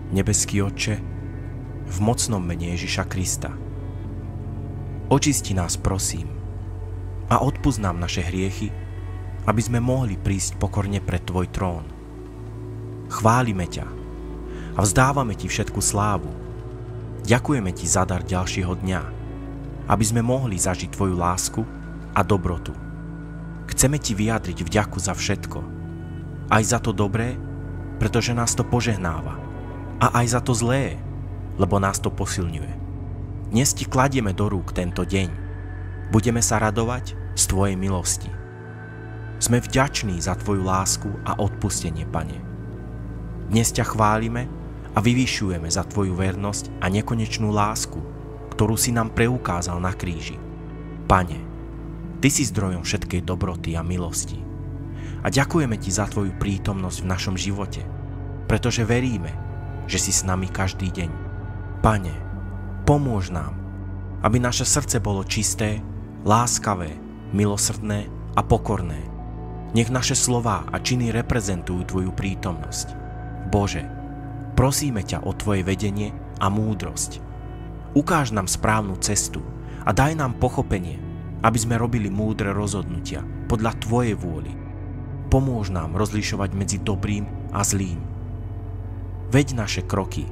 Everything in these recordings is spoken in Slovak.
Nebeský Otče, v mocnom mene Ježiša Krista, očisti nás, prosím, a odpusť nám naše hriechy, aby sme mohli prísť pokorne pred Tvoj trón. Chválime ťa a vzdávame Ti všetku slávu. Ďakujeme Ti za dar ďalšieho dňa, aby sme mohli zažiť Tvoju lásku a dobrotu. Chceme Ti vyjadriť vďaku za všetko, aj za to dobré, pretože nás to požehnáva, a aj za to zlé, lebo nás to posilňuje. Dnes Ti kladieme do rúk tento deň. Budeme sa radovať z Tvojej milosti. Sme vďační za Tvoju lásku a odpustenie, Pane. Dnes ťa chválime a vyvyšujeme za Tvoju vernosť a nekonečnú lásku, ktorú si nám preukázal na kríži. Pane, Ty si zdrojom všetkej dobroty a milosti. A ďakujeme Ti za Tvoju prítomnosť v našom živote, pretože veríme, že si s nami každý deň. Pane, pomôž nám, aby naše srdce bolo čisté, láskavé, milosrdné a pokorné. Nech naše slová a činy reprezentujú Tvoju prítomnosť. Bože, prosíme ťa o Tvoje vedenie a múdrosť. Ukáž nám správnu cestu a daj nám pochopenie, aby sme robili múdre rozhodnutia podľa Tvojej vôly. Pomôž nám rozlišovať medzi dobrým a zlým. Veď naše kroky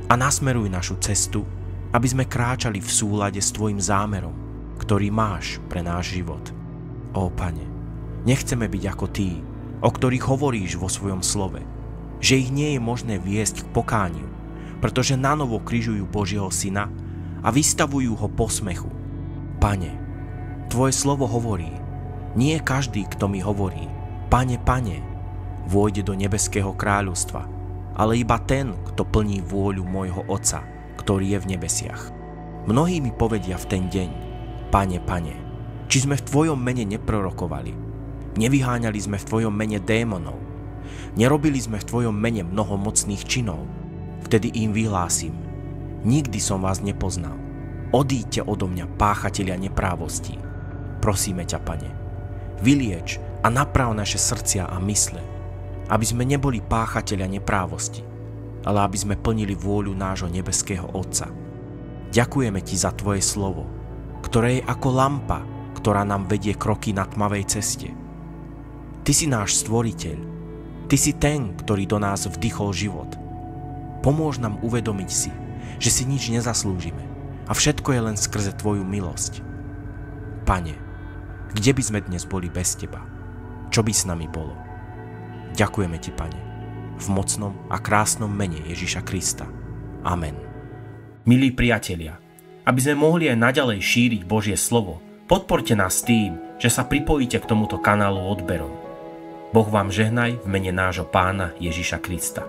a nasmeruj našu cestu, aby sme kráčali v súlade s Tvojim zámerom, ktorý máš pre náš život. Ó Pane, nechceme byť ako tí, o ktorých hovoríš vo svojom slove, že ich nie je možné viesť k pokániu, pretože nanovo križujú Božieho Syna a vystavujú ho posmechu. Pane, Tvoje slovo hovorí, nie každý, kto mi hovorí, Pane, Pane, vôjde do nebeského kráľovstva, ale iba ten, kto plní vôľu môjho Otca, ktorý je v nebesiach. Mnohí mi povedia v ten deň, Pane, Pane, či sme v Tvojom mene neprorokovali, nevyháňali sme v Tvojom mene démonov, nerobili sme v Tvojom mene mnoho mocných činov. Vtedy im vyhlásim, nikdy som vás nepoznal. Odíďte odo mňa, páchatelia neprávostí. Prosíme ťa, Pane, vylieč a naprav naše srdcia a mysle, aby sme neboli páchatelia neprávosti, ale aby sme plnili vôľu nášho nebeského Otca. Ďakujeme Ti za Tvoje slovo, ktoré je ako lampa, ktorá nám vedie kroky na tmavej ceste. Ty si náš stvoriteľ, Ty si ten, ktorý do nás vdychol život. Pomôž nám uvedomiť si, že si nič nezaslúžime a všetko je len skrze Tvoju milosť. Pane, kde by sme dnes boli bez Teba? Čo by s nami bolo? Ďakujeme Ti, Pane, v mocnom a krásnom mene Ježiša Krista. Amen. Milí priatelia, aby sme mohli aj naďalej šíriť Božie slovo, podporte nás tým, že sa pripojíte k tomuto kanálu odberom. Boh vám žehnaj v mene nášho Pána Ježiša Krista.